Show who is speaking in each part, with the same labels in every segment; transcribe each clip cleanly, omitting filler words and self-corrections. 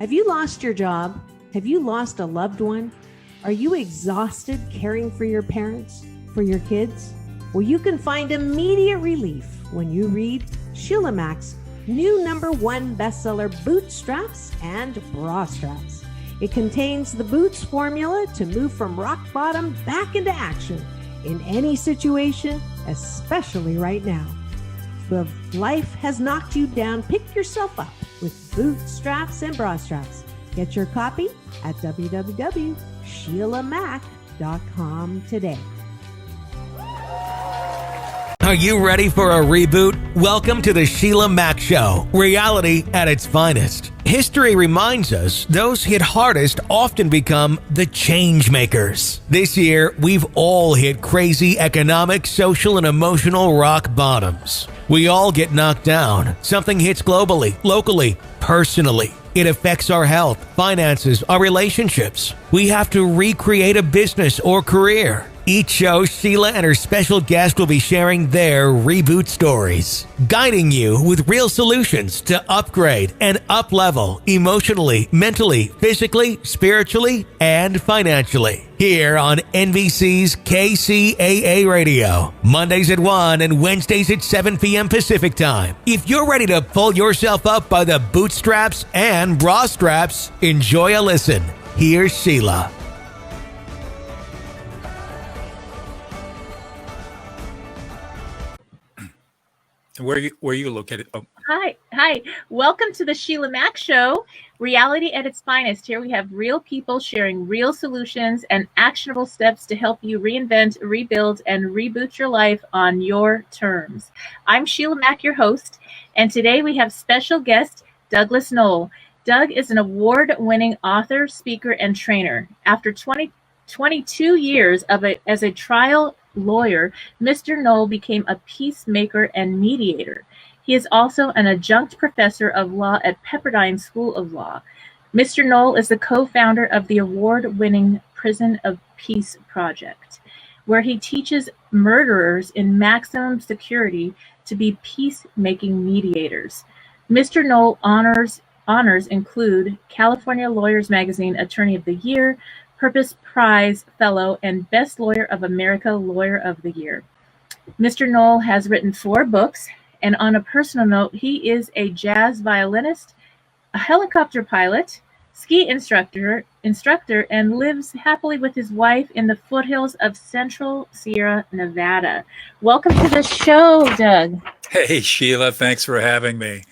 Speaker 1: Have you lost your job? Have you lost a loved one? Are you exhausted caring for your parents, for your kids? Well, you can find immediate relief when you read Sheila Mack's new #1 bestseller, Bootstraps and Bra Straps. It contains the Boots formula to move from rock bottom back into action in any situation, especially right now. If life has knocked you down, pick yourself up with Bootstraps and Bra Straps. Get your copy at www.sheilamack.com today.
Speaker 2: Are you ready for a reboot? Welcome to the Sheila Mack Show, reality at its finest. History reminds us those hit hardest often become the change makers. This year, we've all hit crazy economic, social, and emotional rock bottoms. We all get knocked down. Something hits globally, locally, personally. It affects our health, finances, our relationships. We have to recreate a business or career. Each show, Sheila and her special guest will be sharing their reboot stories, guiding you with real solutions to upgrade and up-level emotionally, mentally, physically, spiritually, and financially. Here on NBC's KCAA Radio, Mondays at 1 and Wednesdays at 7 p.m. Pacific Time. If you're ready to pull yourself up by the bootstraps and bra straps, enjoy a listen. Here's Sheila.
Speaker 3: Where are you located? Oh.
Speaker 4: Hi. Welcome to the Sheila Mack Show, reality at its finest. Here we have real people sharing real solutions and actionable steps to help you reinvent, rebuild, and reboot your life on your terms. I'm Sheila Mack, your host, and today we have special guest Douglas Noll. Doug is an award-winning author, speaker, and trainer. After 22 years as a trial lawyer, Mr. Noll became a peacemaker and mediator. He is also an adjunct professor of law at Pepperdine School of Law. Mr. Noll is the co-founder of the award-winning Prison of Peace Project, where he teaches murderers in maximum security to be peacemaking mediators. Mr. Noll honors include California Lawyers Magazine Attorney of the Year, Purpose Prize Fellow, and Best Lawyer of America Lawyer of the Year. Mr. Noll has written 4 books, and on a personal note, he is a jazz violinist, a helicopter pilot, ski instructor, and lives happily with his wife in the foothills of Central Sierra Nevada. Welcome to the show, Doug.
Speaker 3: Hey, Sheila. Thanks for having me.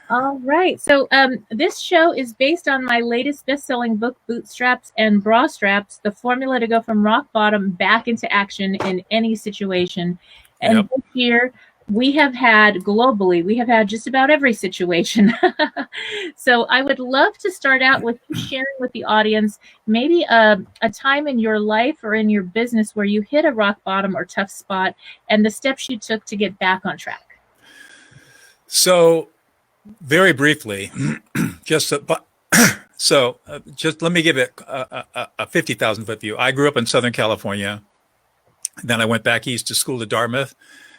Speaker 4: All right. So this show is based on my latest best-selling book, Bootstraps and Bra Straps, the formula to go from rock bottom back into action in any situation. And This year, we have had just about every situation. So I would love to start out with you sharing with the audience maybe a time in your life or in your business where you hit a rock bottom or tough spot and the steps you took to get back on track.
Speaker 3: So, very briefly, just let me give it a 50,000-foot view. I grew up in Southern California. Then I went back east to school to Dartmouth,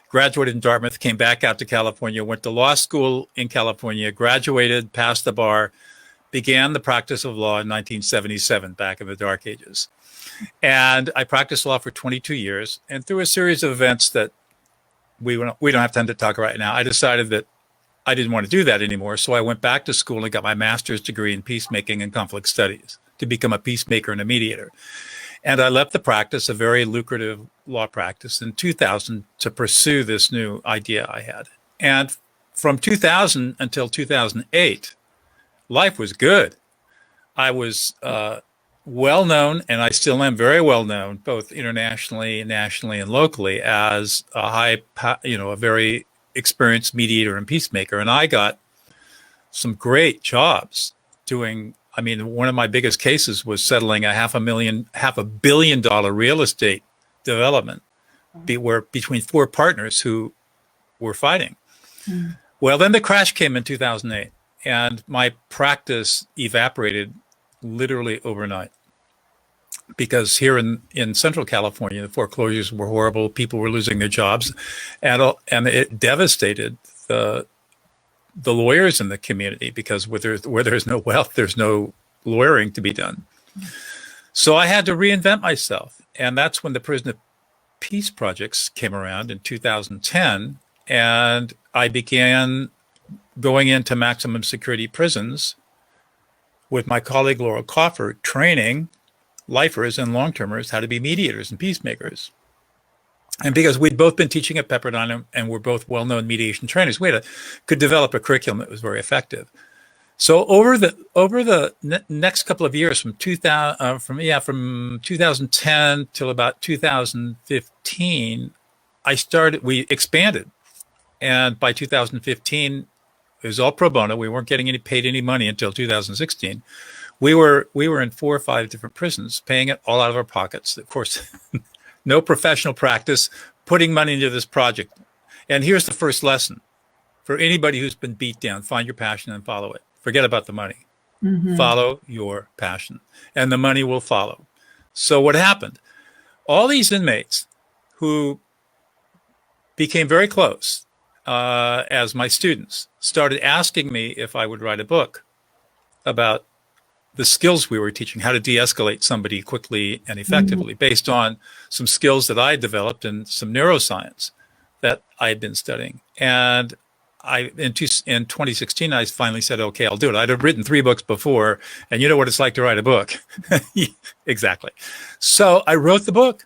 Speaker 3: graduated in Dartmouth, came back out to California, went to law school in California, graduated, passed the bar, began the practice of law in 1977, back in the dark ages. And I practiced law for 22 years. And through a series of events that we don't have time to talk right now, I decided that I didn't want to do that anymore. So I went back to school and got my master's degree in peacemaking and conflict studies to become a peacemaker and a mediator. And I left the practice, a very lucrative law practice, in 2000 to pursue this new idea I had. And from 2000 until 2008, life was good. I was well known, and I still am very well known, both internationally, nationally, and locally, as a very experienced mediator and peacemaker. And I got some great jobs doing, one of my biggest cases was settling a $500 million real estate development between 4 partners who were fighting. Mm. Well, then the crash came in 2008 and my practice evaporated literally overnight. Because here in Central California, the foreclosures were horrible. People were losing their jobs, and it devastated the the lawyers in the community, because where there's no wealth, there's no lawyering to be done. So I had to reinvent myself. And that's when the Prison of Peace projects came around in 2010. And I began going into maximum security prisons with my colleague Laura Coffer, training lifers and long-termers how to be mediators and peacemakers. And because we'd both been teaching at Pepperdine and we're both well-known mediation trainers, we could develop a curriculum that was very effective. So over the next couple of years, from 2010 till about 2015, we expanded, and by 2015, it was all pro bono. We weren't getting paid any money until 2016. We were in 4 or 5 different prisons, paying it all out of our pockets. Of course, no professional practice, putting money into this project. And here's the first lesson for anybody who's been beat down: find your passion and follow it. Forget about the money. Follow your passion, and the money will follow. So what happened? All these inmates who became very close as my students started asking me if I would write a book about the skills we were teaching, how to de-escalate somebody quickly and effectively, based on some skills that I had developed and some neuroscience that I had been studying. And in 2016, I finally said, okay, I'll do it. I'd have written 3 books before, and you know what it's like to write a book. Exactly. So I wrote the book.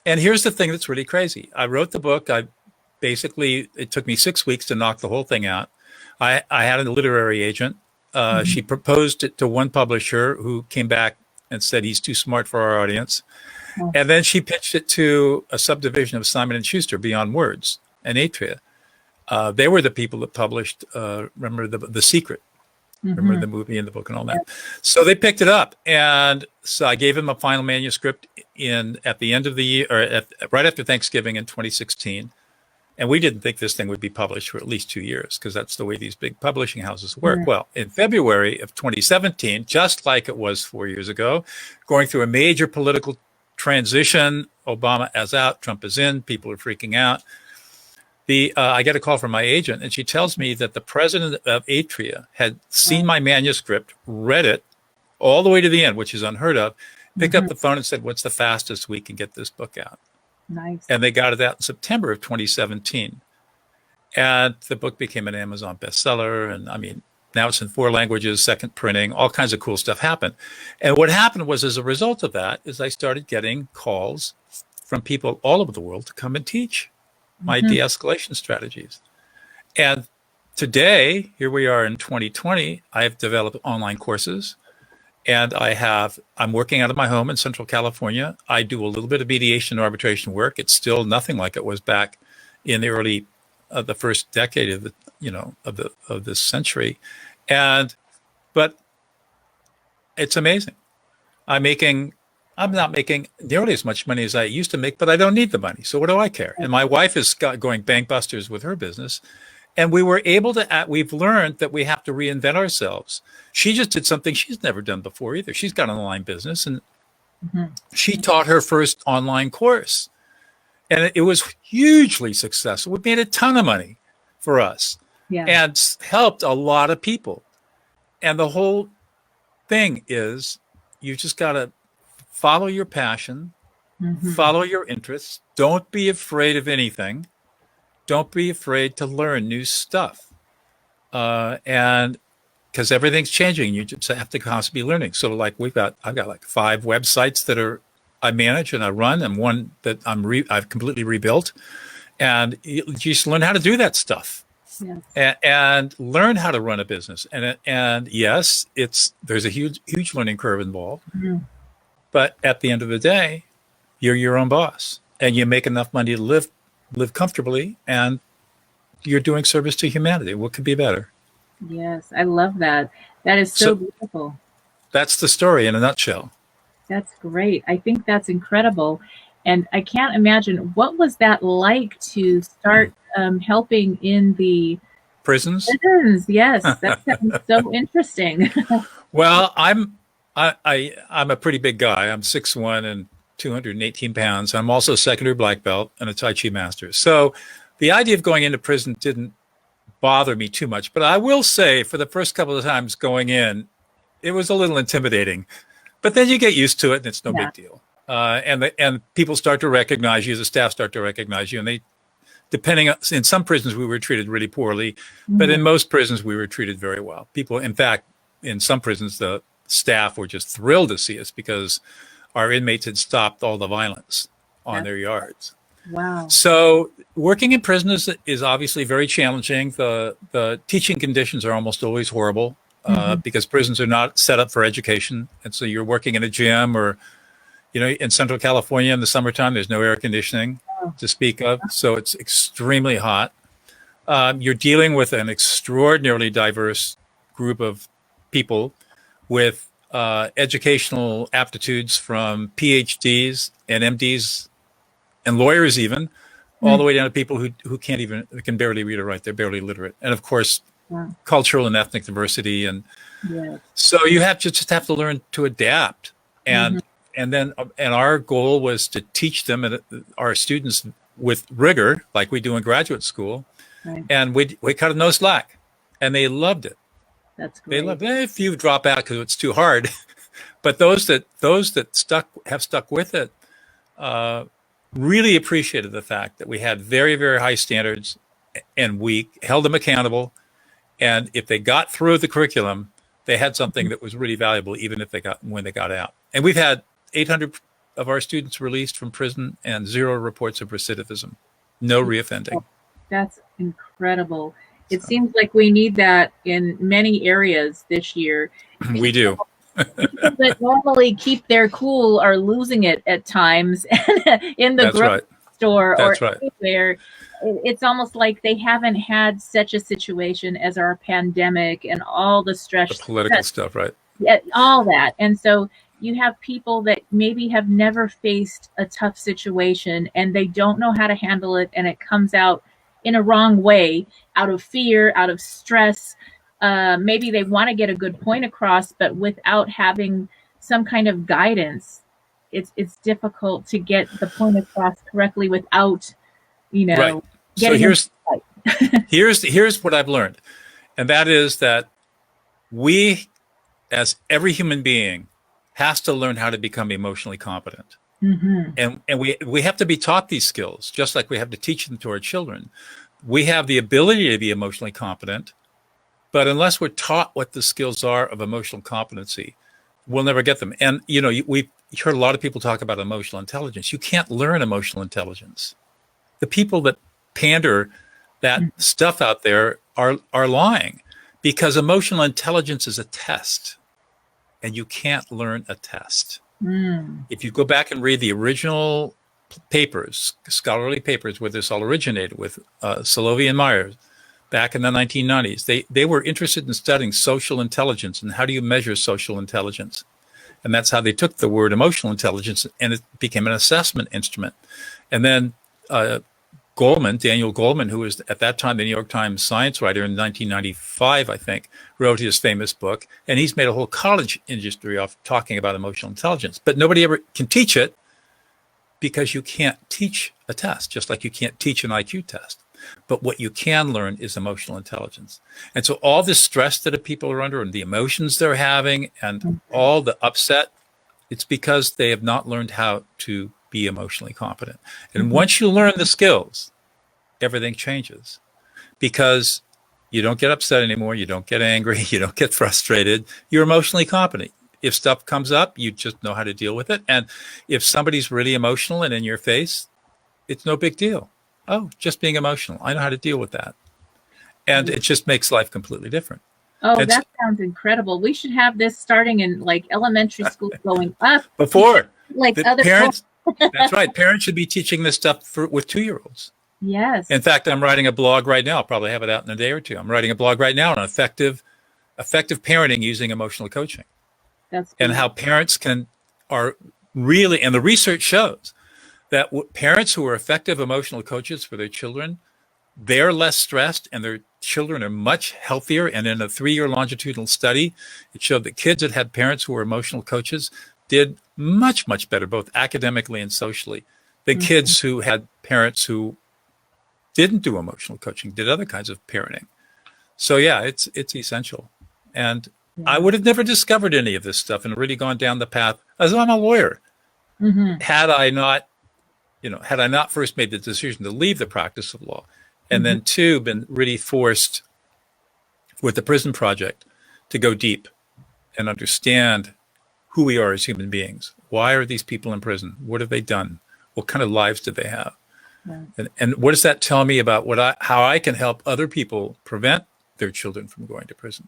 Speaker 3: And here's the thing that's really crazy. I wrote the book. It took me 6 weeks to knock the whole thing out. I had a literary agent. She proposed it to one publisher who came back and said he's too smart for our audience. And then she pitched it to a subdivision of Simon & Schuster, Beyond Words, and Atria. They were the people that published, remember, The Secret. Remember the movie and the book and all that. So they picked it up. And so I gave him a final manuscript at the end of the year, or right after Thanksgiving in 2016. And we didn't think this thing would be published for at least 2 years, because that's the way these big publishing houses work. Yeah. Well, in February of 2017, just like it was 4 years ago, going through a major political transition, Obama is out, Trump is in, people are freaking out. I get a call from my agent, and she tells me that the president of Atria had seen my manuscript, read it all the way to the end, which is unheard of, picked up the phone and said, what's the fastest we can get this book out?
Speaker 4: Nice.
Speaker 3: And they got it out in September of 2017. And the book became an Amazon bestseller. And I mean, now it's in 4 languages, second printing, all kinds of cool stuff happened. And what happened was, as a result of that, is I started getting calls from people all over the world to come and teach my de-escalation strategies. And today, here we are in 2020, I have developed online courses. And I'm working out of my home in Central California. I do a little bit of mediation and arbitration work. It's still nothing like it was back in the early, the first decade of of this century. But it's amazing. I'm not making nearly as much money as I used to make, but I don't need the money. So what do I care? And my wife is going bankbusters with her business. And we were able to, we've learned that we have to reinvent ourselves. She just did something she's never done before either. She's got an online business, and she taught her first online course. And it was hugely successful. We made a ton of money for us and helped a lot of people. And the whole thing is, you just got to follow your passion, follow your interests. Don't be afraid of anything. Don't be afraid to learn new stuff. And because everything's changing, you just have to constantly be learning. So like I've got like 5 websites that I manage and I run, and one that I've completely rebuilt. And you just learn how to do that stuff. Yes. And learn how to run a business. And yes, there's a huge learning curve involved. But at the end of the day, you're your own boss, and you make enough money to live comfortably, and you're doing service to humanity. What could be better?
Speaker 4: Yes, I love that. That is so beautiful.
Speaker 3: That's the story in a nutshell.
Speaker 4: That's great. I think that's incredible. And I can't imagine, what was that like to start helping in the
Speaker 3: prisons?
Speaker 4: Yes, that sounds so interesting.
Speaker 3: Well, I'm a pretty big guy. I'm 6'1" and 218 pounds. I'm also a secondary black belt and a Tai Chi master. So the idea of going into prison didn't bother me too much. But I will say, for the first couple of times going in, it was a little intimidating. But then you get used to it, and it's no big deal. And people start to recognize you, the staff start to recognize you, and they, depending on, in some prisons we were treated really poorly, but in most prisons we were treated very well. People, in fact, in some prisons the staff were just thrilled to see us because our inmates had stopped all the violence on their yards.
Speaker 4: Wow.
Speaker 3: So working in prison is obviously very challenging. The teaching conditions are almost always horrible because prisons are not set up for education, and so you're working in a gym or, you know, in Central California in the summertime, there's no air conditioning to speak of. So it's extremely hot. You're dealing with an extraordinarily diverse group of people with educational aptitudes from PhDs and MDs and lawyers even, all the way down to people who can barely read or write. They're barely literate. And of course, cultural and ethnic diversity. And so you just have to learn to adapt. And our goal was to teach them and our students with rigor, like we do in graduate school.
Speaker 4: Right.
Speaker 3: And we cut no slack, and they loved it.
Speaker 4: That's great.
Speaker 3: They loved it. A few drop out because it's too hard, but those that have stuck with it really appreciated the fact that we had very, very high standards, and we held them accountable. And if they got through the curriculum, they had something that was really valuable, even if when they got out. And we've had 800 of our students released from prison and 0 reports of recidivism, no reoffending.
Speaker 4: That's incredible. It seems like we need that in many areas this year.
Speaker 3: We do.
Speaker 4: People that normally keep their cool are losing it at times in the grocery store or anywhere. It's almost like they haven't had such a situation as our pandemic and all the stress.
Speaker 3: The political stuff, right?
Speaker 4: Yeah, all that. And so you have people that maybe have never faced a tough situation and they don't know how to handle it, and it comes out in a wrong way, out of fear, out of stress. Maybe they want to get a good point across, but without having some kind of guidance, it's difficult to get the point across correctly without,
Speaker 3: Right. So here's what I've learned, and that is that we, as every human being, has to learn how to become emotionally competent. And we have to be taught these skills, just like we have to teach them to our children. We have the ability to be emotionally competent, but unless we're taught what the skills are of emotional competency, we'll never get them. And, we've heard a lot of people talk about emotional intelligence. You can't learn emotional intelligence. The people that pander that stuff out there are lying, because emotional intelligence is a test, and you can't learn a test. If you go back and read the original papers, scholarly papers where this all originated with Solovey and Myers back in the 1990s, they were interested in studying social intelligence and how do you measure social intelligence. And that's how they took the word emotional intelligence, and it became an assessment instrument. And then Daniel Goleman, who was at that time the New York Times science writer in 1995, I think, wrote his famous book, and he's made a whole college industry off talking about emotional intelligence. But nobody ever can teach it, because you can't teach a test, just like you can't teach an IQ test. But what you can learn is emotional intelligence. And so all this stress that people are under and the emotions they're having and all the upset, it's because they have not learned how to be emotionally competent. And once you learn the skills, everything changes, because you don't get upset anymore. You don't get angry. You don't get frustrated. You're emotionally competent. If stuff comes up, you just know how to deal with it. And if somebody's really emotional and in your face, it's no big deal. Oh, just being emotional. I know how to deal with that. And it just makes life completely different.
Speaker 4: Oh, that sounds incredible. We should have this starting in like elementary school going up.
Speaker 3: Before.
Speaker 4: Like
Speaker 3: the
Speaker 4: other
Speaker 3: parents. That's right. Parents should be teaching this stuff with 2-year-olds.
Speaker 4: Yes.
Speaker 3: In fact, I'm writing a blog right now. I'll probably have it out in a day or two. I'm writing a blog right now on effective parenting using emotional coaching.
Speaker 4: That's
Speaker 3: and how parents are really, and the research shows that parents who are effective emotional coaches for their children, they're less stressed and their children are much healthier. And in a 3-year longitudinal study, it showed that kids that had parents who were emotional coaches did much, much better, both academically and socially, than kids who had parents who didn't do emotional coaching, did other kinds of parenting. So yeah, it's essential. And I would have never discovered any of this stuff and really gone down the path, as I'm a lawyer, had I not first made the decision to leave the practice of law, and then two, been really forced with the prison project to go deep and understand who we are as human beings. Why are these people in prison? What have they done? What kind of lives do they have? And what does that tell me about how I can help other people prevent their children from going to prison?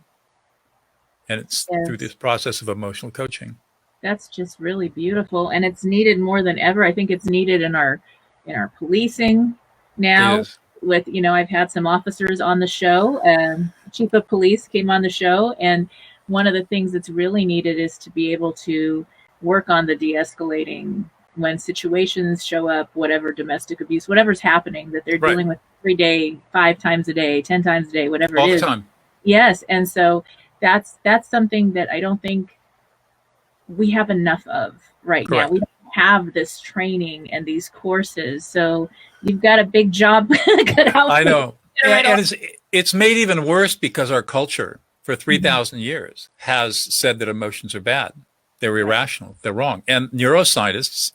Speaker 3: And it's through this process of emotional coaching.
Speaker 4: That's just really beautiful, and it's needed more than ever. I think it's needed in our policing now. With I've had some officers on the show. Chief of police came on the show, and one of the things that's really needed is to be able to work on the de-escalating when situations show up, whatever domestic abuse, whatever's happening that they're dealing with every day, 5 times a day, 10 times a day, whatever
Speaker 3: all
Speaker 4: it is.
Speaker 3: The time.
Speaker 4: Yes, and so that's something that I don't think we have enough of right now. We don't have this training and these courses, so you've got a big job cut out.
Speaker 3: I know, and it's made even worse because our culture for 3,000 years has said that emotions are bad, they're irrational, they're wrong, and neuroscientists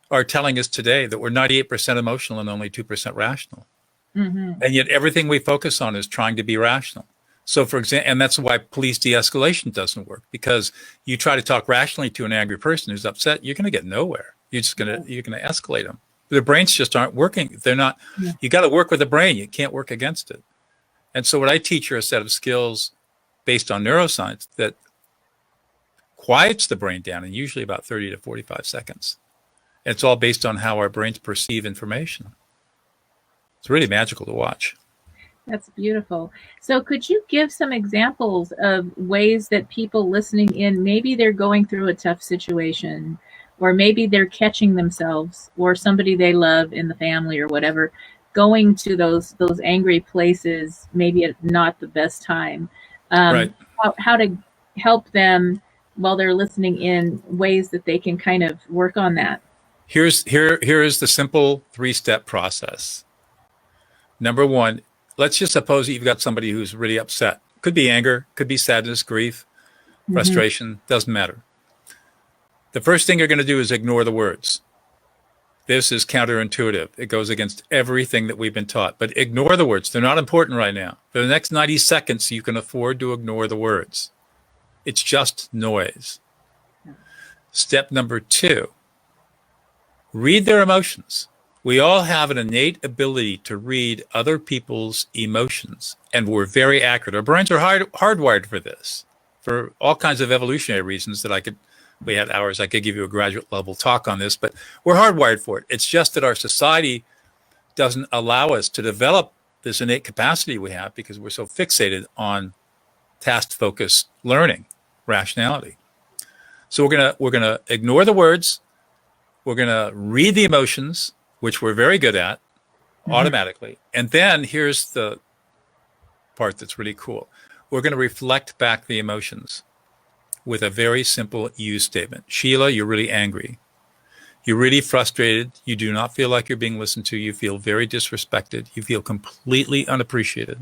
Speaker 3: are telling us today that we're 98% emotional and only 2% rational, and yet everything we focus on is trying to be rational. So, for example, and that's why police de-escalation doesn't work, because you try to talk rationally to an angry person who's upset, you're going to get nowhere. You're going to escalate them. Their brains just aren't working. They're not. You got to work with the brain. You can't work against it. And so, what I teach are a set of skills based on neuroscience that quiets the brain down in usually about 30 to 45 seconds. And it's all based on how our brains perceive information. It's really magical to watch.
Speaker 4: That's beautiful. So could you give some examples of ways that people listening in, maybe they're going through a tough situation, or maybe they're catching themselves or somebody they love in the family or whatever, going to those angry places, maybe at not the best time, how to help them while they're listening in, ways that they can kind of work on that?
Speaker 3: Here is the simple 3-step process. Number 1, let's just suppose that you've got somebody who's really upset. Could be anger, could be sadness, grief, frustration, doesn't matter. The first thing you're going to do is ignore the words. This is counterintuitive. It goes against everything that we've been taught. But ignore the words. They're not important right now. For the next 90 seconds, you can afford to ignore the words. It's just noise. Step number 2, read their emotions. We all have an innate ability to read other people's emotions, and we're very accurate. Our brains are hardwired for this, for all kinds of evolutionary reasons that we had hours, I could give you a graduate level talk on this, but we're hardwired for it. It's just that our society doesn't allow us to develop this innate capacity we have because we're so fixated on task-focused learning, rationality. So we're gonna ignore the words, we're gonna read the emotions, which we're very good at automatically. And then here's the part that's really cool. We're going to reflect back the emotions with a very simple you statement. Sheila, you're really angry. You're really frustrated. You do not feel like you're being listened to. You feel very disrespected. You feel completely unappreciated.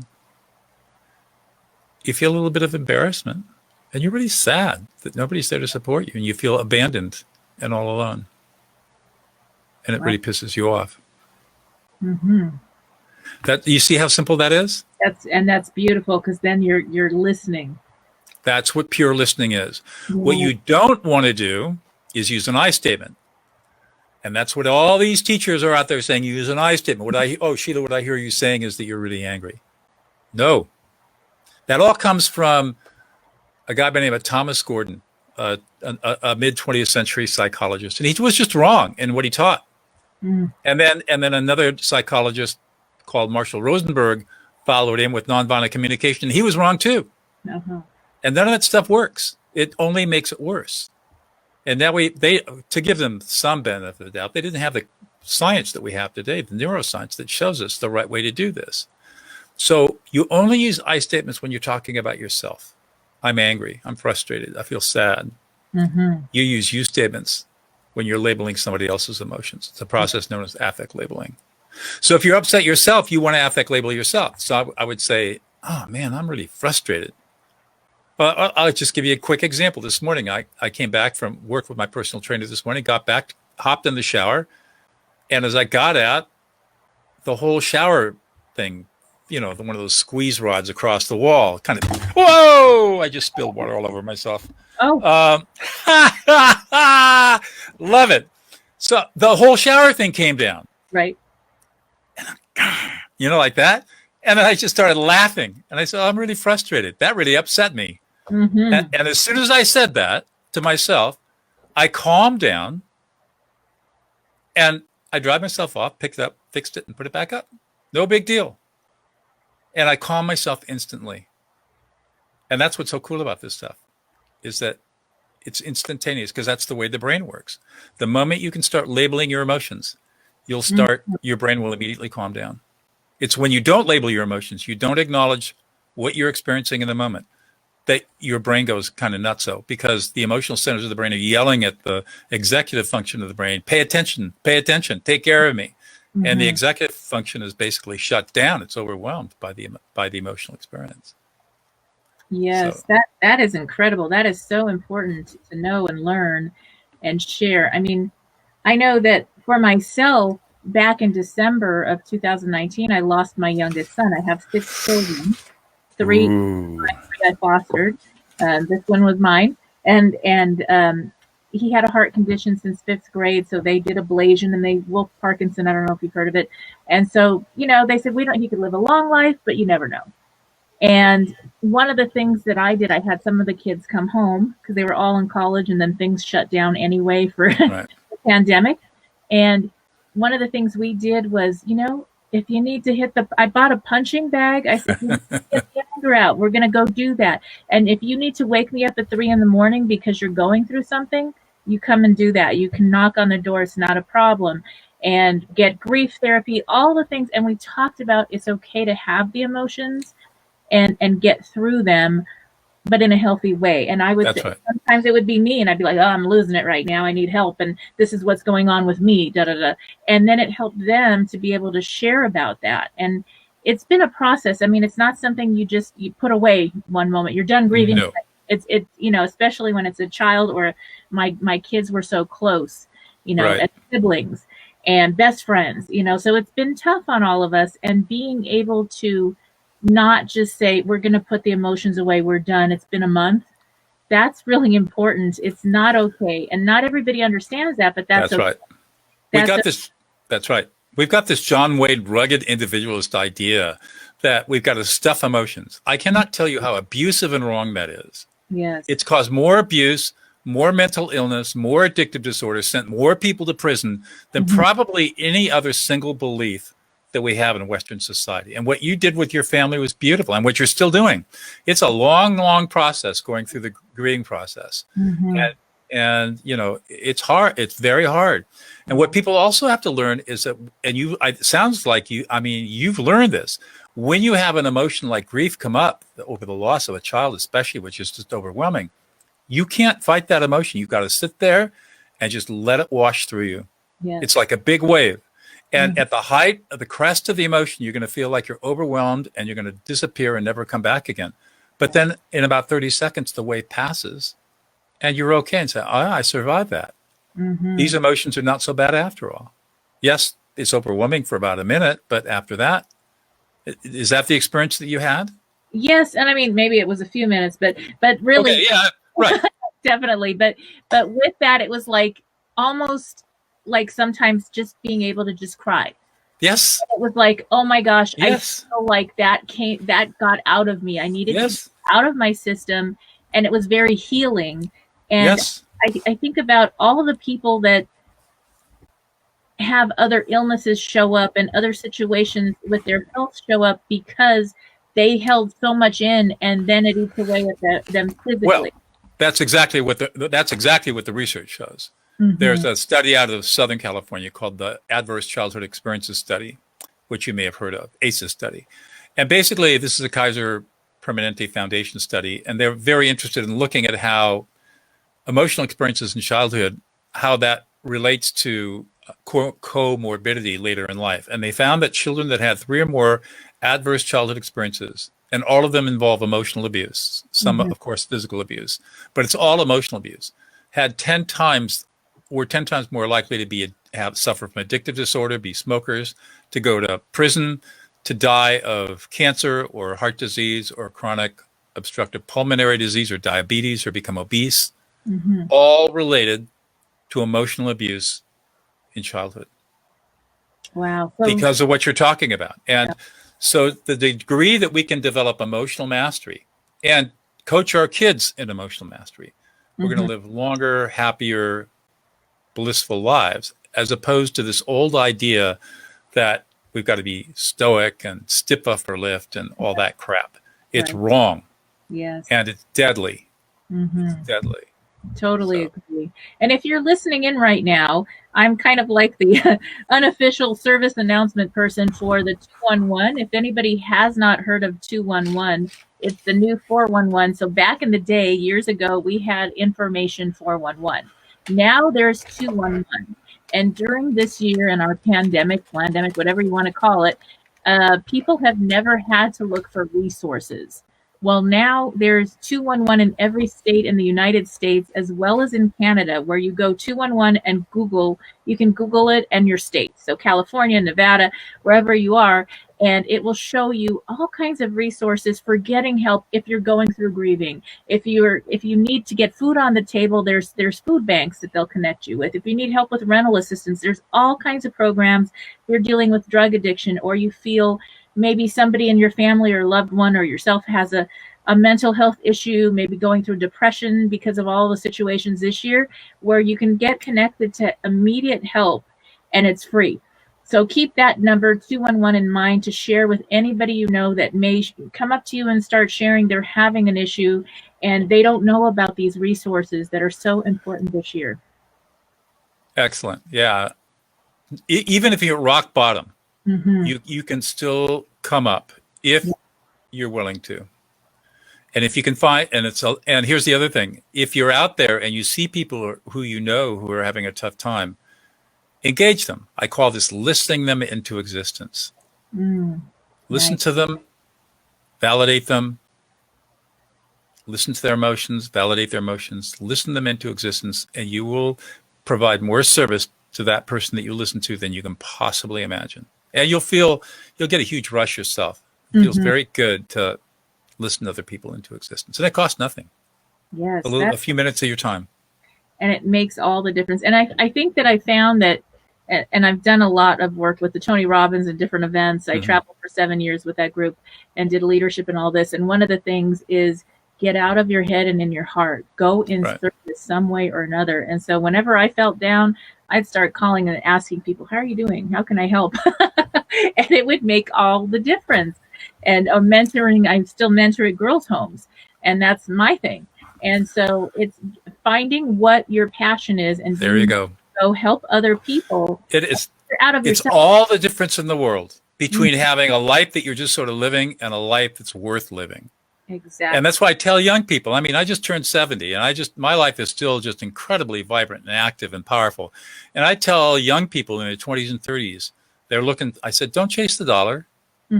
Speaker 3: You feel a little bit of embarrassment. And you're really sad that nobody's there to support you. And you feel abandoned and all alone. And it really pisses you off. That, you see how simple that is?
Speaker 4: That's beautiful, because then you're listening.
Speaker 3: That's what pure listening is. What you don't want to do is use an I statement. And that's what all these teachers are out there saying, use an I statement. Sheila, what I hear you saying is that you're really angry. No. That all comes from a guy by the name of Thomas Gordon, a mid-20th century psychologist. And he was just wrong in what he taught. And then another psychologist called Marshall Rosenberg followed him with nonviolent communication. He was wrong too. And none of that stuff works. It only makes it worse. And now to give them some benefit of the doubt, they didn't have the science that we have today, the neuroscience that shows us the right way to do this. So you only use I statements when you're talking about yourself. I'm angry. I'm frustrated. I feel sad. You use you statements when you're labeling somebody else's emotions. It's a process known as affect labeling. So if you're upset yourself, you want to affect label yourself. So I would say, oh man, I'm really frustrated. Well, I'll just give you a quick example. This morning, I came back from work with my personal trainer this morning, got back, hopped in the shower. And as I got out, the whole shower thing, one of those squeeze rods across the wall, kind of, whoa, I just spilled water all over myself.
Speaker 4: Oh,
Speaker 3: love it. So the whole shower thing came down,
Speaker 4: right.
Speaker 3: like that. And then I just started laughing. And I said, I'm really frustrated. That really upset me.
Speaker 4: Mm-hmm.
Speaker 3: And as soon as I said that to myself, I calmed down and I dried myself off, picked it up, fixed it, and put it back up. No big deal. And I calmed myself instantly. And that's what's so cool about this stuff, is that it's instantaneous, because that's the way the brain works. The moment you can start labeling your emotions, your brain will immediately calm down. It's when you don't label your emotions, you don't acknowledge what you're experiencing in the moment, that your brain goes kind of nutso, because the emotional centers of the brain are yelling at the executive function of the brain, pay attention, take care of me. Mm-hmm. And the executive function is basically shut down. It's overwhelmed by the emotional experience.
Speaker 4: Yes, so. That is incredible. That is so important to know and learn and share. I mean, I know that for myself, back in December of 2019, I lost my youngest son. I have 6 children. Three I fostered. This one was mine, and he had a heart condition since 5th grade. So they did ablation and they woke Parkinson. I don't know if you've heard of it. And so they said he could live a long life, but you never know. And one of the things that I did, I had some of the kids come home because they were all in college, and then things shut down anyway for the pandemic. And one of the things we did was, if you need to I bought a punching bag. I said, get the anger out. We're going to go do that. And if you need to wake me up at 3 a.m. because you're going through something, you come and do that. You can knock on the door. It's not a problem. And get grief therapy, all the things. And we talked about it's okay to have the emotions and get through them, but in a healthy way. And I would say, sometimes it would be me, and I'd be like, oh, I'm losing it right now. I need help. And this is what's going on with me, And then it helped them to be able to share about that. And it's been a process. I mean, it's not something you put away one moment. You're done grieving.
Speaker 3: No.
Speaker 4: It's especially when it's a child, or my kids were so close, as siblings and best friends, so it's been tough on all of us. And being able to not just say, we're going to put the emotions away, we're done, it's been a month. That's really important. It's not okay. And not everybody understands that, but that's okay.
Speaker 3: Right. That's right. We've got this John Wayne rugged individualist idea that we've got to stuff emotions. I cannot tell you how abusive and wrong that is.
Speaker 4: Yes.
Speaker 3: It's caused more abuse, more mental illness, more addictive disorders, sent more people to prison than probably any other single belief that we have in Western society. And what you did with your family was beautiful, and what you're still doing. It's a long, long process going through the grieving process. And it's hard. It's very hard. And what people also have to learn is that, it sounds like you've learned this. When you have an emotion like grief come up over the loss of a child, especially, which is just overwhelming, you can't fight that emotion. You've got to sit there and just let it wash through you.
Speaker 4: Yes.
Speaker 3: It's like a big wave. And at the height of the crest of the emotion, you're going to feel like you're overwhelmed and you're going to disappear and never come back again. But then in about 30 seconds, the wave passes and you're okay, and say, oh, I survived that. These emotions are not so bad after all. Yes, it's overwhelming for about a minute, but after that, is that the experience that you had?
Speaker 4: Yes. And I mean, maybe it was a few minutes, but really,
Speaker 3: okay, yeah, right.
Speaker 4: Definitely. But with that, it was like almost like sometimes just being able to just cry.
Speaker 3: Yes.
Speaker 4: It was like, oh my gosh,
Speaker 3: yes.
Speaker 4: I feel like that got out of me. I needed to get out of my system, and it was very healing. And I think about all of the people that have other illnesses show up and other situations with their health show up because they held so much in, and then it eats away at them physically.
Speaker 3: Well, that's exactly what the research shows. There's a study out of Southern California called the Adverse Childhood Experiences Study, which you may have heard of, ACEs study. And basically, this is a Kaiser Permanente Foundation study, and they're very interested in looking at how emotional experiences in childhood, how that relates to comorbidity later in life. And they found that children that had 3 or more adverse childhood experiences, and all of them involve emotional abuse. Some, of course, physical abuse, but it's all emotional abuse. Were 10 times more likely to suffer from addictive disorder, be smokers, to go to prison, to die of cancer or heart disease or chronic obstructive pulmonary disease or diabetes or become obese, all related to emotional abuse in childhood.
Speaker 4: Wow.
Speaker 3: Because of what you're talking about. And so the degree that we can develop emotional mastery and coach our kids in emotional mastery, we're going to live longer, happier, blissful lives, as opposed to this old idea that we've got to be stoic and stiff upper lift and all that crap. It's wrong.
Speaker 4: Yes.
Speaker 3: And it's deadly. It's deadly.
Speaker 4: Totally agree. And if you're listening in right now, I'm kind of like the unofficial service announcement person for the 211. If anybody has not heard of 211, it's the new 411. So back in the day, years ago, we had information 411. Now there's 211. And during this year and our pandemic, whatever you want to call it, people have never had to look for resources. Well, now there's 211 in every state in the United States, as well as in Canada, where you go 211 and Google, you can Google it and your state. So California, Nevada, wherever you are, and it will show you all kinds of resources for getting help if you're going through grieving. If you need to get food on the table, there's food banks that they'll connect you with. If you need help with rental assistance, there's all kinds of programs. If you're dealing with drug addiction, or you feel maybe somebody in your family or loved one or yourself has a mental health issue, maybe going through depression because of all the situations this year, where you can get connected to immediate help, and it's free. So keep that number 211 in mind to share with anybody you know that may come up to you and start sharing they're having an issue and they don't know about these resources that are so important this year.
Speaker 3: Excellent. Yeah. Even if you're at rock bottom, you can still come up if you're willing to. And if you can find, and here's the other thing, if you're out there and you see people who you know who are having a tough time, engage them. I call this listening them into existence. Listen to them, validate them, listen to their emotions, validate their emotions, listen them into existence, and you will provide more service to that person that you listen to than you can possibly imagine. And you'll get a huge rush yourself. It feels very good to listen to other people into existence. And it costs nothing.
Speaker 4: Yes.
Speaker 3: A few minutes of your time.
Speaker 4: And it makes all the difference. And I think that I found that, and I've done a lot of work with the Tony Robbins and different events. I traveled for 7 years with that group and did leadership and all this. And one of the things is get out of your head and in your heart. Go in service some way or another. And so whenever I felt down, I'd start calling and asking people, how are you doing? How can I help? And it would make all the difference. And mentoring, I still mentor at girls' homes, and that's my thing. And so it's finding what your passion is, and
Speaker 3: there you go
Speaker 4: help other people.
Speaker 3: It is
Speaker 4: out of
Speaker 3: it's
Speaker 4: yourself.
Speaker 3: All the difference in the world between having a life that you're just sort of living and a life that's worth living.
Speaker 4: Exactly.
Speaker 3: And that's why I tell young people, I mean, I just turned 70 and my life is still just incredibly vibrant and active and powerful. And I tell young people in their 20s and 30s, I said, don't chase the dollar,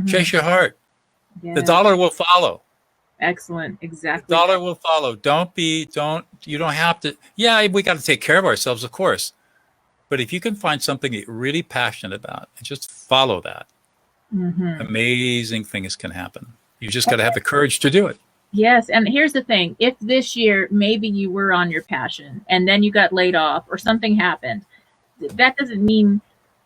Speaker 3: chase your heart. The dollar will follow.
Speaker 4: Excellent. Exactly.
Speaker 3: The dollar will follow. You don't have to. Yeah, we got to take care of ourselves, of course. But if you can find something that you're really passionate about and just follow that, amazing things can happen. You just got to have the courage to do it.
Speaker 4: Yes. And here's the thing. If this year, maybe you were on your passion and then you got laid off or something happened, that doesn't mean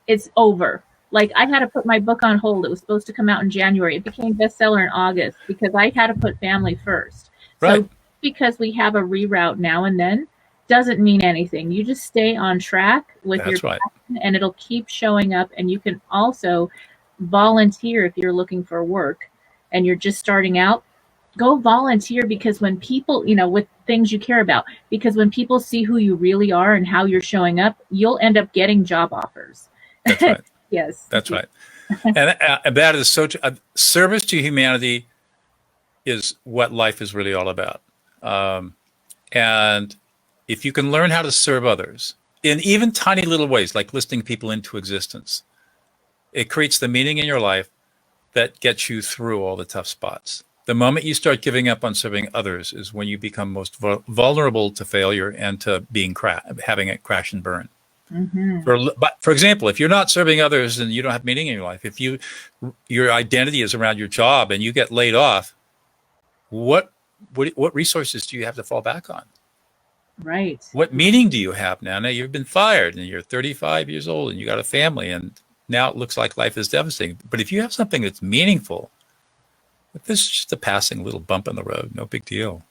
Speaker 4: it's over. Like, I had to put my book on hold. It was supposed to come out in January. It became bestseller in August because I had to put family first.
Speaker 3: Right.
Speaker 4: So because we have a reroute now and then doesn't mean anything. You just stay on track with your passion, and it'll keep showing up. And you can also volunteer if you're looking for work and you're just starting out. Go volunteer, because when people, with things you care about, because when people see who you really are and how you're showing up, you'll end up getting job offers.
Speaker 3: That's right.
Speaker 4: Yes.
Speaker 3: That's right. And that is service to humanity is what life is really all about. And if you can learn how to serve others in even tiny little ways, like listening people into existence, it creates the meaning in your life that gets you through all the tough spots. The moment you start giving up on serving others is when you become most vulnerable to failure and to being having it crash and burn. But for example, if you're not serving others and you don't have meaning in your life, if your identity is around your job and you get laid off, what resources do you have to fall back on?
Speaker 4: Right.
Speaker 3: What meaning do you have now? Now you've been fired and you're 35 years old and you got a family and now it looks like life is devastating. But if you have something that's meaningful, if this is just a passing little bump in the road, no big deal.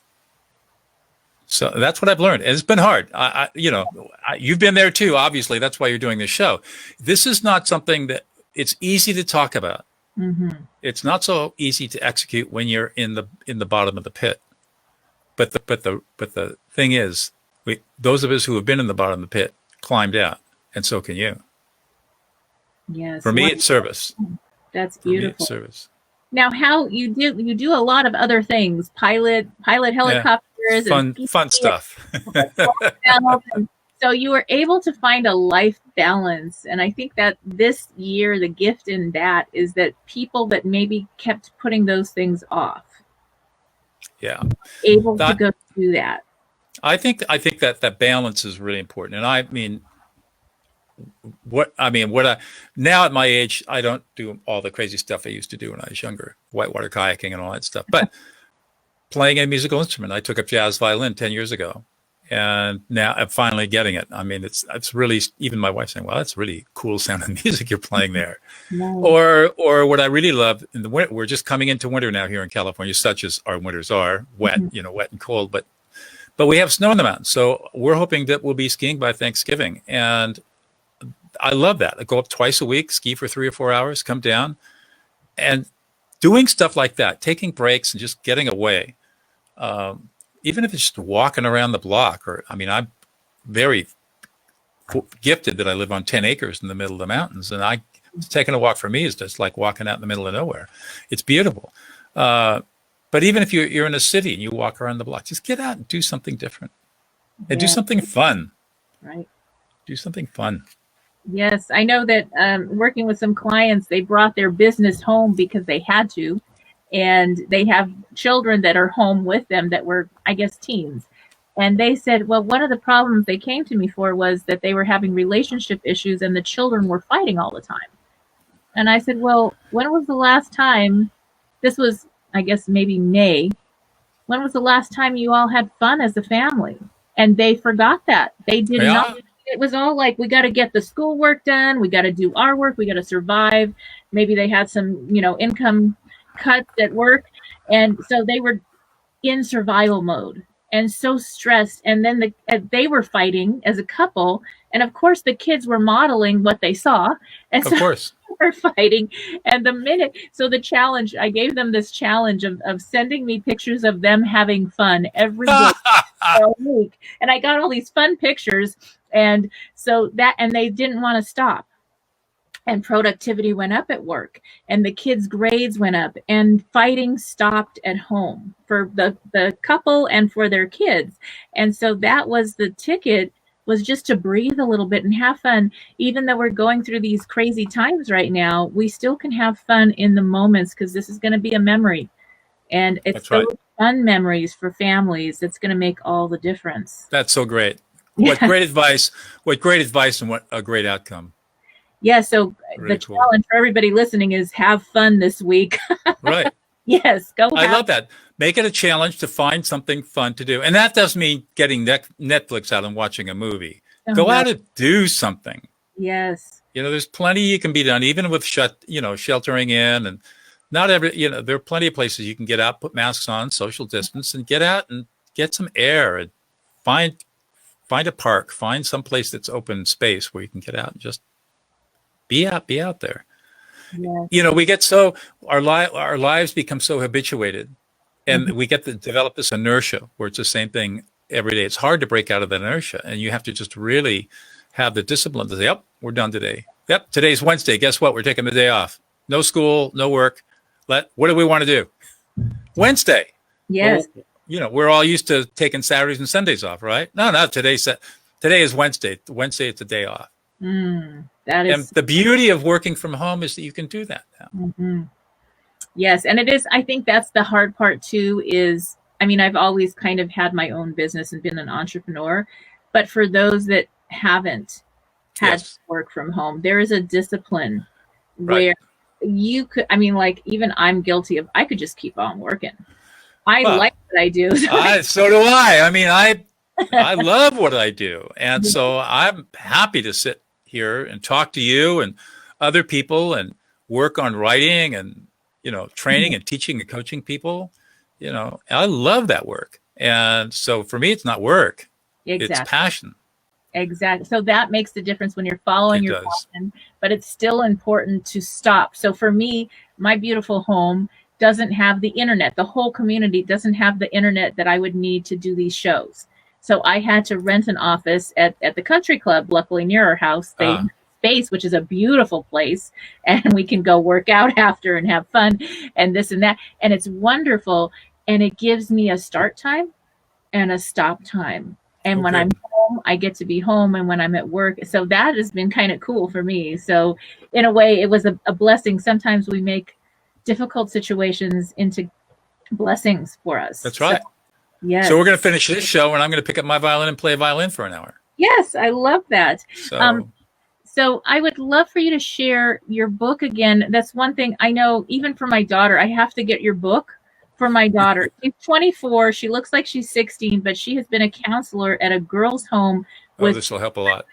Speaker 3: So that's what I've learned. And it's been hard. You've been there too, obviously. That's why you're doing this show. This is not something that it's easy to talk about. It's not so easy to execute when you're in the bottom of the pit. But the thing is, those of us who have been in the bottom of the pit climbed out, and so can you.
Speaker 4: Yes.
Speaker 3: For me, it's service.
Speaker 4: That's beautiful.
Speaker 3: For me, it's service.
Speaker 4: Now, how you do a lot of other things, pilot helicopters,
Speaker 3: fun stuff.
Speaker 4: And so you were able to find a life balance, and I think that this year the gift in that is that people that maybe kept putting those things off, able to go do that.
Speaker 3: I think that balance is really important, and I mean. Now at my age, I don't do all the crazy stuff I used to do when I was younger, whitewater kayaking and all that stuff. But playing a musical instrument, I took up jazz violin 10 years ago, and now I'm finally getting it. I mean, it's really, even my wife's saying, "Well, that's really cool sounding music you're playing there." Or what I really love in the winter, we're just coming into winter now here in California, such as our winters are, wet, wet and cold, but we have snow in the mountains, so we're hoping that we'll be skiing by Thanksgiving, and I love that. I go up twice a week, ski for 3 or 4 hours, come down, and doing stuff like that, taking breaks and just getting away. Even if it's just walking around the block, I'm very gifted that I live on 10 acres in the middle of the mountains, and taking a walk for me is just like walking out in the middle of nowhere. It's beautiful. But even if you're in a city and you walk around the block, just get out and do something different and do something fun.
Speaker 4: Right.
Speaker 3: Do something fun.
Speaker 4: Yes, I know that working with some clients, they brought their business home because they had to, and they have children that are home with them that were, I guess, teens. And they said, well, one of the problems they came to me for was that they were having relationship issues and the children were fighting all the time. And I said, well, when was the last time, this was, I guess, maybe May, when was the last time you all had fun as a family? And they forgot that. They did not. It was all like, we got to get the schoolwork done. We got to do our work. We got to survive. Maybe they had some, income cuts at work. And so they were in survival mode and so stressed. And then they were fighting as a couple. And of course, the kids were modeling what they saw. And
Speaker 3: of course.
Speaker 4: We're fighting. And the challenge, I gave them this challenge of sending me pictures of them having fun every day for a week. And I got all these fun pictures. And so and they didn't want to stop, and productivity went up at work, and the kids' grades went up, and fighting stopped at home for the couple and for their kids. And so that was the ticket, was just to breathe a little bit and have fun. Even though we're going through these crazy times right now, we still can have fun in the moments, because this is going to be a memory, and it's those fun memories for families that's going to make all the difference.
Speaker 3: That's so great. What great advice, and what a great outcome.
Speaker 4: Yeah, so
Speaker 3: really
Speaker 4: the challenge for everybody listening is have fun this week.
Speaker 3: Right.
Speaker 4: Yes, go.
Speaker 3: I love that. Make it a challenge to find something fun to do. And that doesn't mean getting Netflix out and watching a movie. Go out and do something.
Speaker 4: Yes.
Speaker 3: There's plenty you can be done, even with sheltering in, and not every, there are plenty of places you can get out, put masks on, social distance, and get out and get some air, and find a park, find some place that's open space where you can get out and just be out there. Yes. We get our lives become so habituated, and we get to develop this inertia where it's the same thing every day. It's hard to break out of that inertia, and you have to just really have the discipline to say, "Yep, we're done today. Yep, today's Wednesday. Guess what? We're taking the day off. No school, no work. What do we want to do? Wednesday."
Speaker 4: Yes.
Speaker 3: Well, we're all used to taking Saturdays and Sundays off, right? No, today is Wednesday. Wednesday is the day off.
Speaker 4: That is.
Speaker 3: And the beauty of working from home is that you can do that now.
Speaker 4: Mm-hmm. Yes. And it is, I think that's the hard part too, is, I mean, I've always kind of had my own business and been an entrepreneur, but for those that haven't had to
Speaker 3: Yes.
Speaker 4: work from home, there is a discipline
Speaker 3: Right.
Speaker 4: where you could, I mean, like even I'm guilty of, I could just keep on working. I
Speaker 3: Well,
Speaker 4: like what I do.
Speaker 3: So do I. I mean, I love what I do. And so I'm happy to sit here and talk to you and other people and work on writing and, training and teaching and coaching people. I love that work. And so for me, it's not work.
Speaker 4: Exactly.
Speaker 3: It's passion.
Speaker 4: Exactly. So that makes the difference when you're following your passion, but it's still important to stop. So for me, my beautiful home doesn't have the internet. The whole community doesn't have the internet that I would need to do these shows. So I had to rent an office at the country club, luckily near our house. They have space, which is a beautiful place, and we can go work out after and have fun and this and that. And it's wonderful. And it gives me a start time and a stop time. And when I'm home, I get to be home. And when I'm at work, so that has been kind of cool for me. So in a way, it was a blessing. Sometimes we make difficult situations into blessings for us.
Speaker 3: That's right.
Speaker 4: Yes.
Speaker 3: So we're going to finish this show and I'm going to pick up my violin and play a violin for an hour.
Speaker 4: Yes, I love that.
Speaker 3: So,
Speaker 4: So I would love for you to share your book again. That's one thing I know, even for my daughter, I have to get your book for my daughter. She's 24. She looks like she's 16, but she has been a counselor at a girls' home with
Speaker 3: this will help a lot.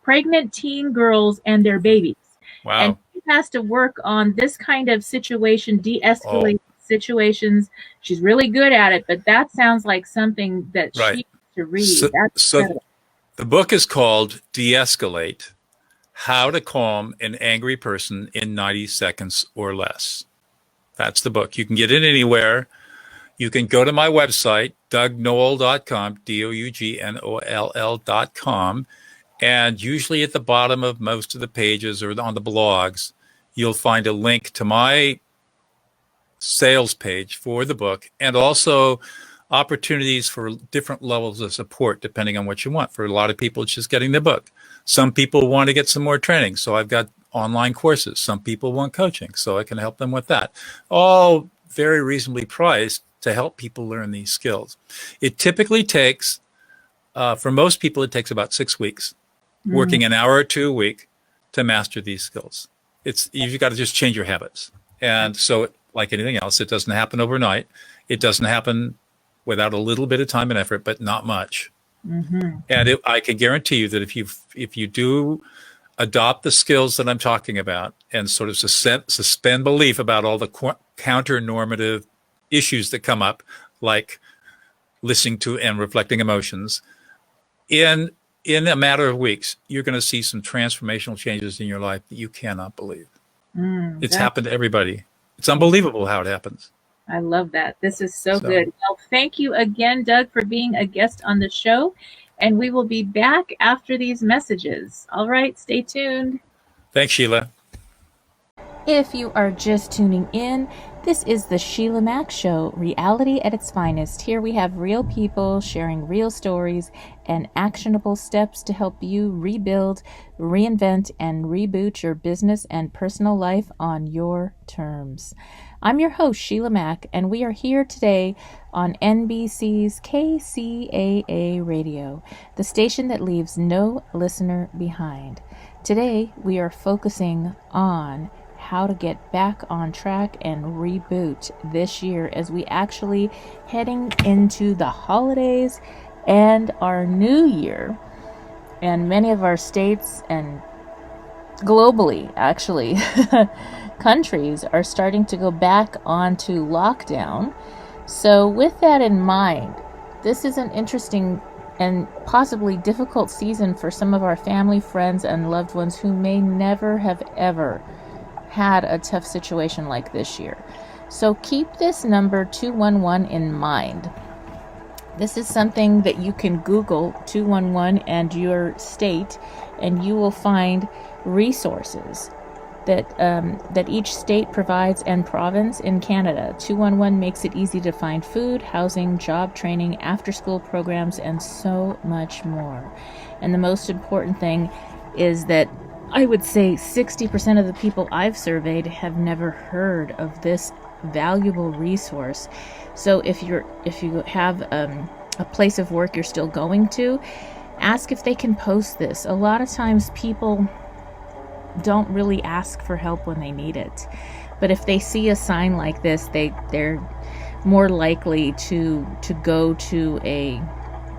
Speaker 4: Pregnant teen girls and their babies.
Speaker 3: Wow.
Speaker 4: And she has to work on this kind of situation, de-escalate situations. She's really good at it, but that sounds like something that she needs to read.
Speaker 3: So the book is called De-Escalate, How to Calm an Angry Person in 90 Seconds or Less. That's the book. You can get it anywhere. You can go to my website, dougnoll.com, DOUGNOLL.com. And usually at the bottom of most of the pages or on the blogs, you'll find a link to my sales page for the book and also opportunities for different levels of support depending on what you want. For a lot of people, it's just getting the book. Some people want to get some more training, so I've got online courses. Some people want coaching, so I can help them with that. All very reasonably priced to help people learn these skills. It typically takes, for most people, it takes about 6 weeks, working an hour or two a week to master these skills. You've got to just change your habits. And so like anything else, it doesn't happen overnight. It doesn't happen without a little bit of time and effort, but not much. And I can guarantee you that if you do adopt the skills that I'm talking about and sort of suspend belief about all the counter-normative issues that come up, like listening to and reflecting emotions, in a matter of weeks, you're going to see some transformational changes in your life that you cannot believe. It's happened to everybody. It's unbelievable how it happens.
Speaker 4: I love that. This is so good. Well, thank you again, Doug, for being a guest on the show. And we will be back after these messages. All right, stay tuned.
Speaker 3: Thanks, Sheila.
Speaker 5: If you are just tuning in, this is the Sheila Mack Show, reality at its finest. Here we have real people sharing real stories and actionable steps to help you rebuild, reinvent, and reboot your business and personal life on your terms. I'm your host, Sheila Mack, and we are here today on NBC's KCAA Radio, the station that leaves no listener behind. Today, we are focusing on how to get back on track and reboot this year as we actually heading into the holidays and our new year. And many of our states and globally, actually, countries are starting to go back onto lockdown. So with that in mind, this is an interesting and possibly difficult season for some of our family, friends, and loved ones who may never have ever had a tough situation like this year. So keep this number 211 in mind. This is something that you can Google 211 and your state, and you will find resources that each state provides and province in Canada. 211 makes it easy to find food, housing, job training, after-school programs, and so much more. And the most important thing is that I would say 60% of the people I've surveyed have never heard of this valuable resource. So if you have a place of work you're still going to, ask if they can post this. A lot of times people don't really ask for help when they need it. But if they see a sign like this, they're more likely to go to a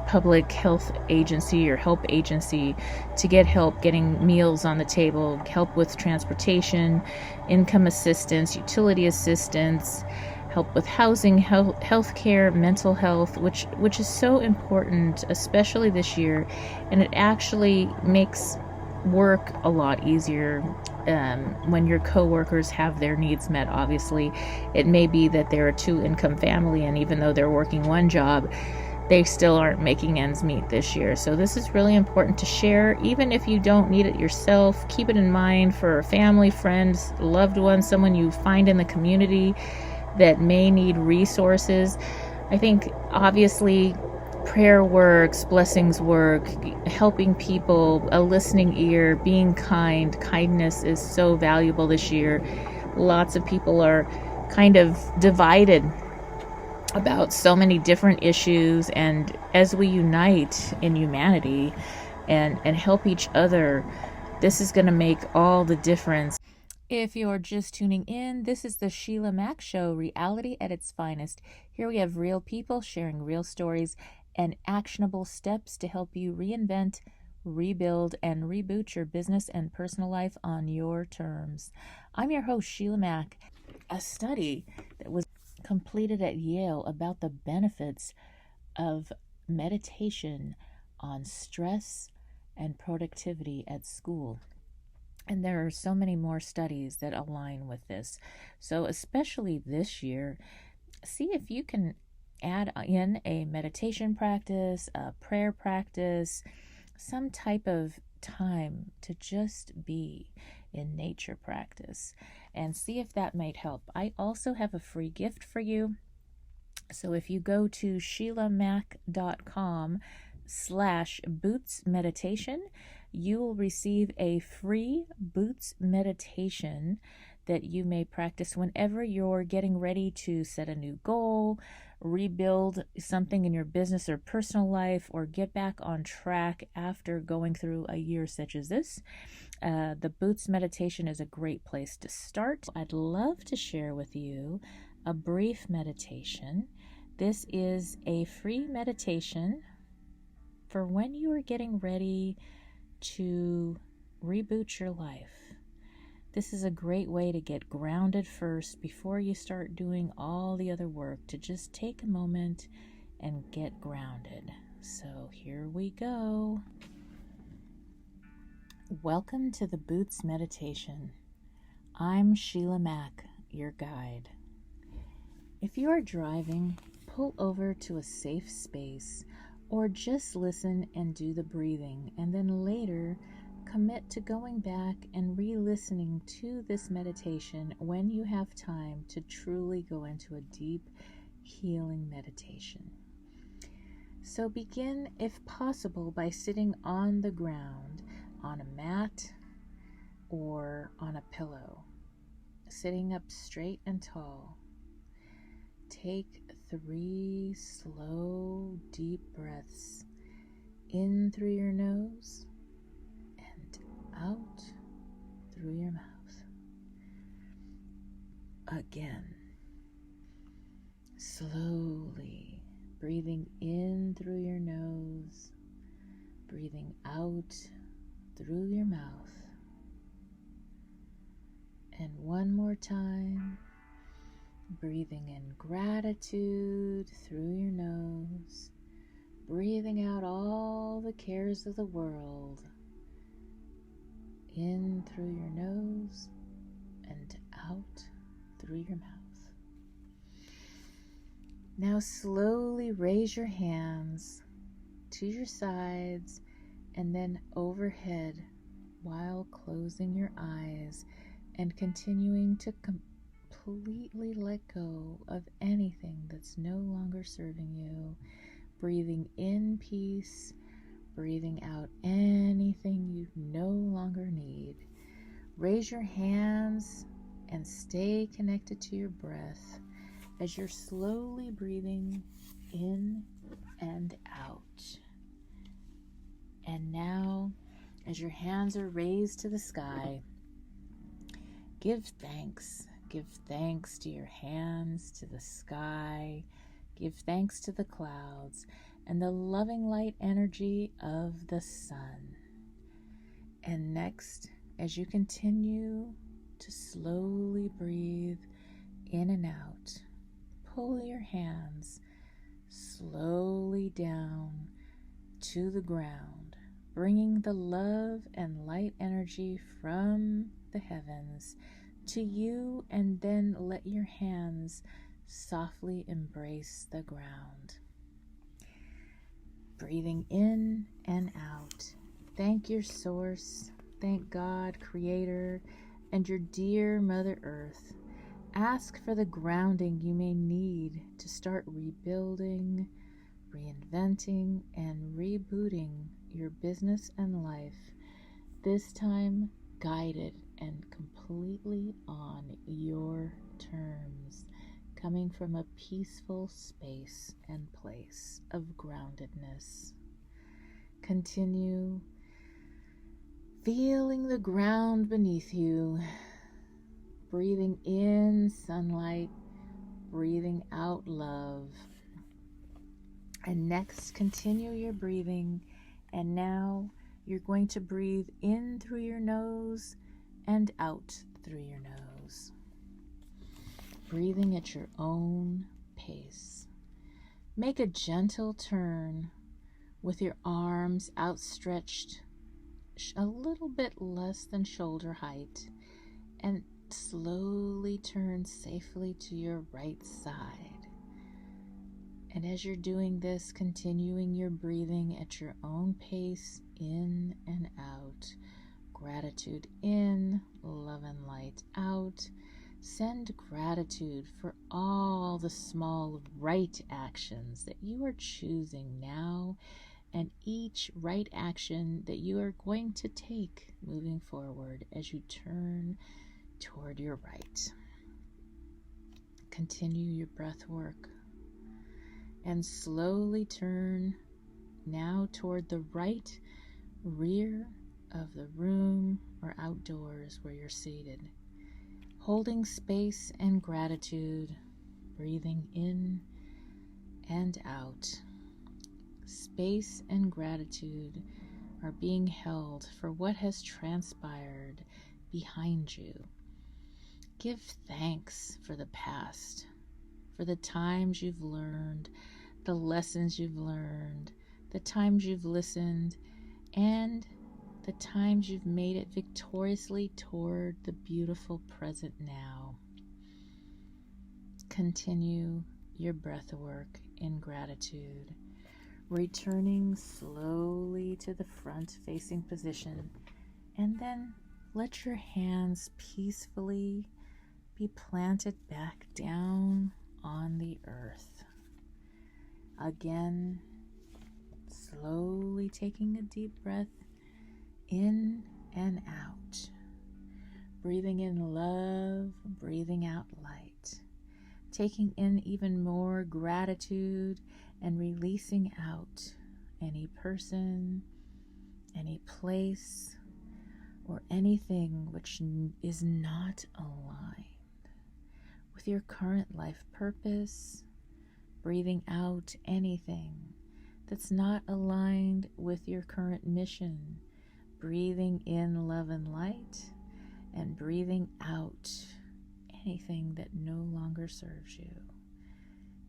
Speaker 5: public health agency or help agency to get help getting meals on the table, help with transportation, income assistance, utility assistance, help with housing, health care, mental health, which is so important, especially this year. And it actually makes work a lot easier when your coworkers have their needs met. Obviously, it may be that they're a 2-income family, and even though they're working one job, they still aren't making ends meet this year. So this is really important to share. Even if you don't need it yourself, keep it in mind for family, friends, loved ones, someone you find in the community that may need resources. I think obviously prayer works, blessings work, helping people, a listening ear, being kind. Kindness is so valuable this year. Lots of people are kind of divided about so many different issues, and as we unite in humanity and help each other, this is going to make all the difference. If you're just tuning in, this is the Sheila Mack Show, reality at its finest. Here we have real people sharing real stories and actionable steps to help you reinvent, rebuild, and reboot your business and personal life on your terms. I'm your host, Sheila Mack. A study that was completed at Yale about the benefits of meditation on stress and productivity at school. And there are so many more studies that align with this. So especially this year, see if you can add in a meditation practice, a prayer practice, some type of time to just be in nature practice, and see if that might help. I also have a free gift for you. So if you go to sheilamack.com/boots meditation, you will receive a free boots meditation that you may practice whenever you're getting ready to set a new goal, rebuild something in your business or personal life, or get back on track after going through a year such as this. The Boots meditation is a great place to start. I'd love to share with you a brief meditation. This is a free meditation for when you are getting ready to reboot your life. This is a great way to get grounded first before you start doing all the other work, to just take a moment and get grounded. So here we go. Welcome to the Boots Meditation. I'm Sheila Mack, your guide. If you are driving, pull over to a safe space, or just listen and do the breathing, and then later commit to going back and re-listening to this meditation when you have time to truly go into a deep, healing meditation. So begin, if possible, by sitting on the ground, on a mat, or on a pillow, sitting up straight and tall. Take 3 slow, deep breaths in through your nose and out through your mouth. Again, slowly breathing in through your nose, breathing out through your mouth. And one more time, breathing in gratitude through your nose, breathing out all the cares of the world in through your nose and out through your mouth. Now slowly raise your hands to your sides and then overhead while closing your eyes and continuing to completely let go of anything that's no longer serving you. Breathing in peace, breathing out anything you no longer need. Raise your hands and stay connected to your breath as you're slowly breathing in and out. And now, as your hands are raised to the sky, give thanks. Give thanks to your hands, to the sky. Give thanks to the clouds and the loving light energy of the sun. And next, as you continue to slowly breathe in and out, pull your hands slowly down to the ground, bringing the love and light energy from the heavens to you, and then let your hands softly embrace the ground. Breathing in and out. Thank your source, thank God, Creator, and your dear Mother Earth. Ask for the grounding you may need to start rebuilding, reinventing, and rebooting your business and life, this time guided and completely on your terms, coming from a peaceful space and place of groundedness. Continue feeling the ground beneath you, breathing in sunlight, breathing out love. And next, continue your breathing. And now you're going to breathe in through your nose and out through your nose. Breathing at your own pace. Make a gentle turn with your arms outstretched a little bit less than shoulder height, and slowly turn safely to your right side. And as you're doing this, continuing your breathing at your own pace, in and out. Gratitude in, love and light out. Send gratitude for all the small right actions that you are choosing now, and each right action that you are going to take moving forward as you turn toward your right. Continue your breath work and slowly turn now toward the right rear of the room or outdoors where you're seated, holding space and gratitude, breathing in and out. Space and gratitude are being held for what has transpired behind you. Give thanks for the past, for the times you've learned, the lessons you've learned, the times you've listened, and the times you've made it victoriously toward the beautiful present now. Continue your breath work in gratitude, returning slowly to the front-facing position, and then let your hands peacefully be planted back down on the earth. Again, slowly taking a deep breath in and out. Breathing in love, breathing out light. Taking in even more gratitude and releasing out any person, any place, or anything which is not aligned with your current life purpose. Breathing out anything that's not aligned with your current mission. Breathing in love and light, and breathing out anything that no longer serves you.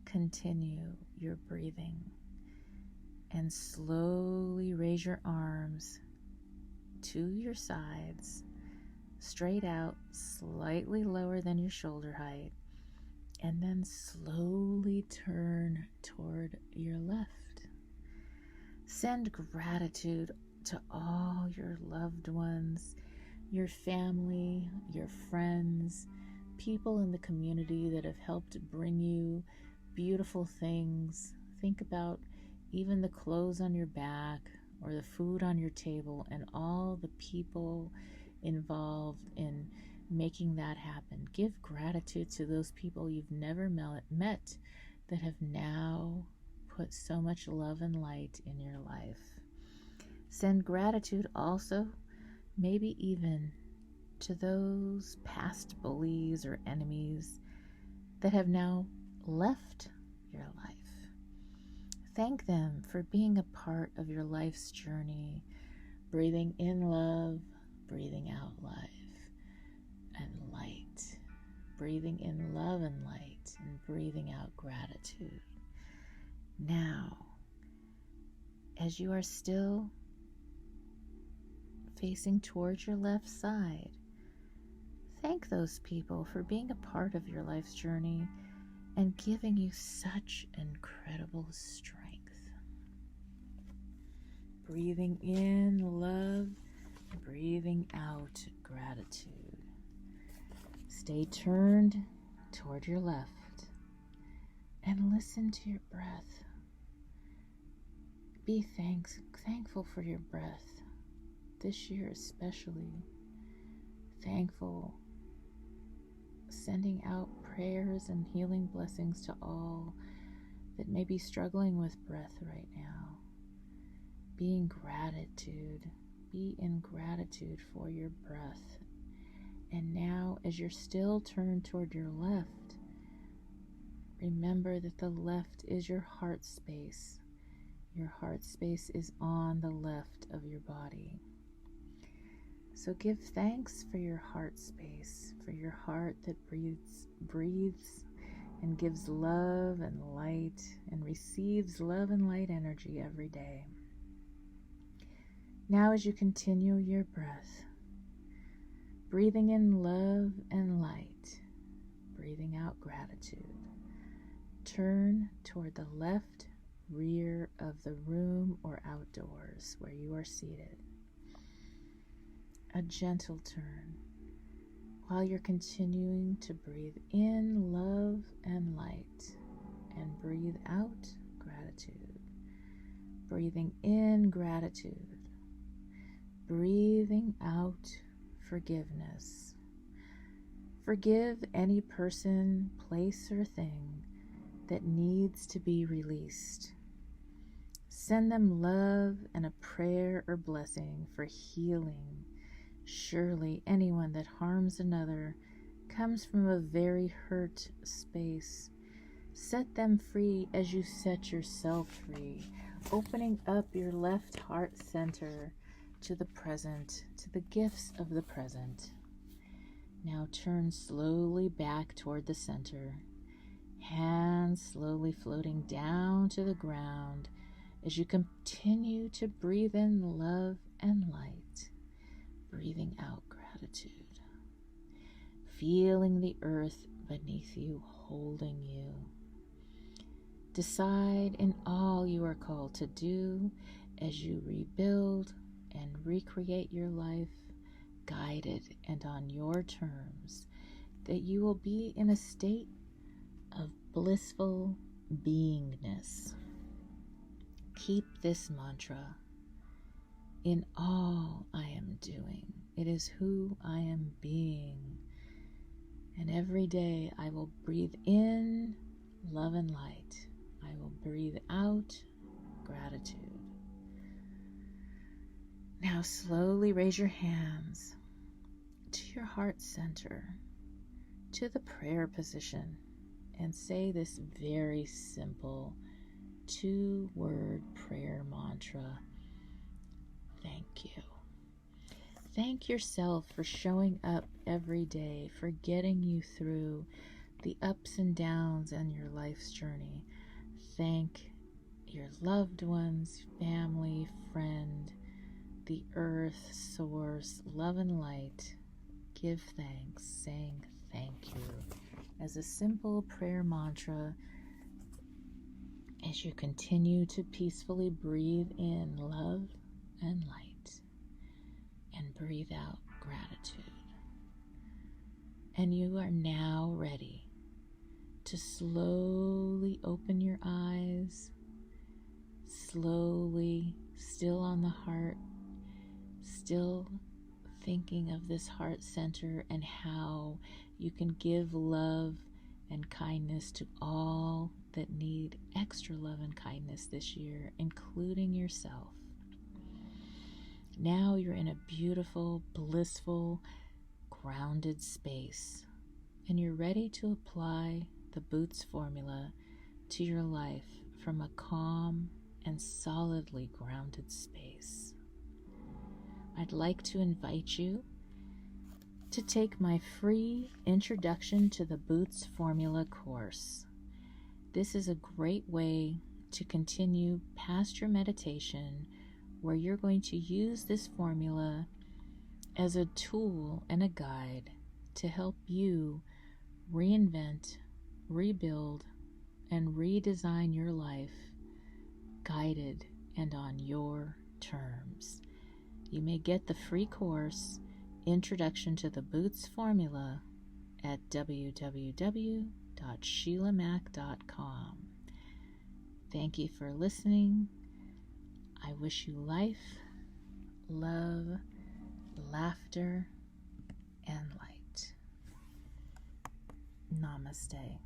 Speaker 5: Continue your breathing and slowly raise your arms to your sides, straight out, slightly lower than your shoulder height, and then slowly turn toward your left. Send gratitude to all your loved ones, your family, your friends, people in the community that have helped bring you beautiful things. Think about even the clothes on your back, or the food on your table and all the people involved in making that happen. Give gratitude to those people you've never met that have now put so much love and light in your life. Send gratitude also, maybe even to those past bullies or enemies that have now left your life. Thank them for being a part of your life's journey, breathing in love, breathing out life and light, breathing in love and light, and breathing out gratitude. Now, as you are still facing towards your left side, thank those people for being a part of your life's journey and giving you such incredible strength. Breathing in love, breathing out gratitude. Stay turned toward your left and listen to your breath. Be thankful for your breath, this year especially. Thankful, sending out prayers and healing blessings to all that may be struggling with breath right now. Be in gratitude for your breath. And now, as you're still turned toward your left, remember that the left is your heart space. Your heart space is on the left of your body. So give thanks for your heart space, for your heart that breathes and gives love and light and receives love and light energy every day. Now, as you continue your breath, breathing in love and light, breathing out gratitude, turn toward the left rear of the room or outdoors where you are seated. A gentle turn while you're continuing to breathe in love and light and breathe out gratitude. Breathing in gratitude, breathing out forgiveness. Forgive any person, place, or thing that needs to be released. Send them love and a prayer or blessing for healing. Surely anyone that harms another comes from a very hurt space. Set them free as you set yourself free, opening up your left heart center to the present, to the gifts of the present. Now turn slowly back toward the center, hands slowly floating down to the ground as you continue to breathe in love and light. Breathing out gratitude, feeling the earth beneath you, holding you. Decide in all you are called to do as you rebuild and recreate your life, guided and on your terms, that you will be in a state of blissful beingness. Keep this mantra. In all I am doing, it is who I am being. And every day I will breathe in love and light. I will breathe out gratitude. Now slowly raise your hands to your heart center, to the prayer position, and say this very simple 2-word prayer mantra. Thank you. Thank yourself for showing up every day, for getting you through the ups and downs on your life's journey. Thank your loved ones, family, friend, the earth, source, love and light. Give thanks, saying thank you as a simple prayer mantra as you continue to peacefully breathe in love and light and breathe out gratitude. And you are now ready to slowly open your eyes, slowly still on the heart, still thinking of this heart center and how you can give love and kindness to all that need extra love and kindness this year, including yourself. Now you're in a beautiful, blissful, grounded space, and you're ready to apply the Boots formula to your life from a calm and solidly grounded space. I'd like to invite you to take my free Introduction to the Boots Formula course. This is a great way to continue past your meditation, where you're going to use this formula as a tool and a guide to help you reinvent, rebuild, and redesign your life, guided and on your terms. You may get the free course, Introduction to the Boots Formula, at www.sheilamac.com. Thank you for listening. I wish you life, love, laughter, and light. Namaste.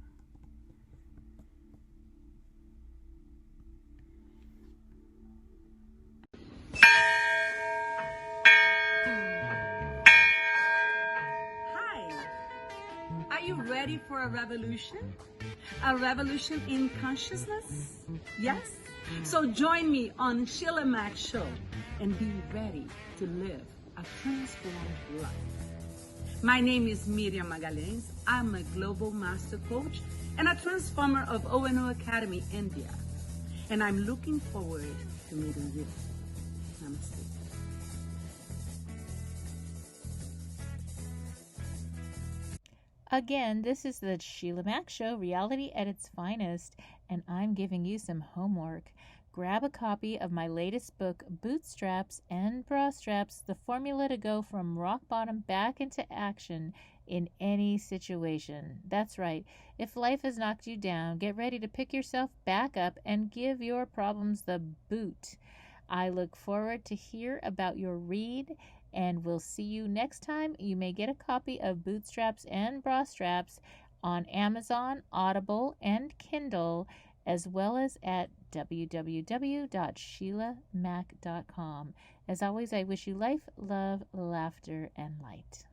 Speaker 6: Are you ready for a revolution? A revolution in consciousness? Yes? So join me on Sheila Mac Show and be ready to live a transformed life. My name is Miriam Magalhães. I'm a global master coach and a transformer of ONO Academy, India. And I'm looking forward to meeting you. Namaste.
Speaker 5: Again, this is the Sheila Mac Show, reality at its finest, and I'm giving you some homework. Grab a copy of my latest book, Bootstraps and Bra Straps, the formula to go from rock bottom back into action in any situation. That's right. If life has knocked you down, get ready to pick yourself back up and give your problems the boot. I look forward to hear about your read, and we'll see you next time. You may get a copy of Bootstraps and Bra Straps on Amazon, Audible, and Kindle, as well as at www.sheilamac.com. As always, I wish you life, love, laughter, and light.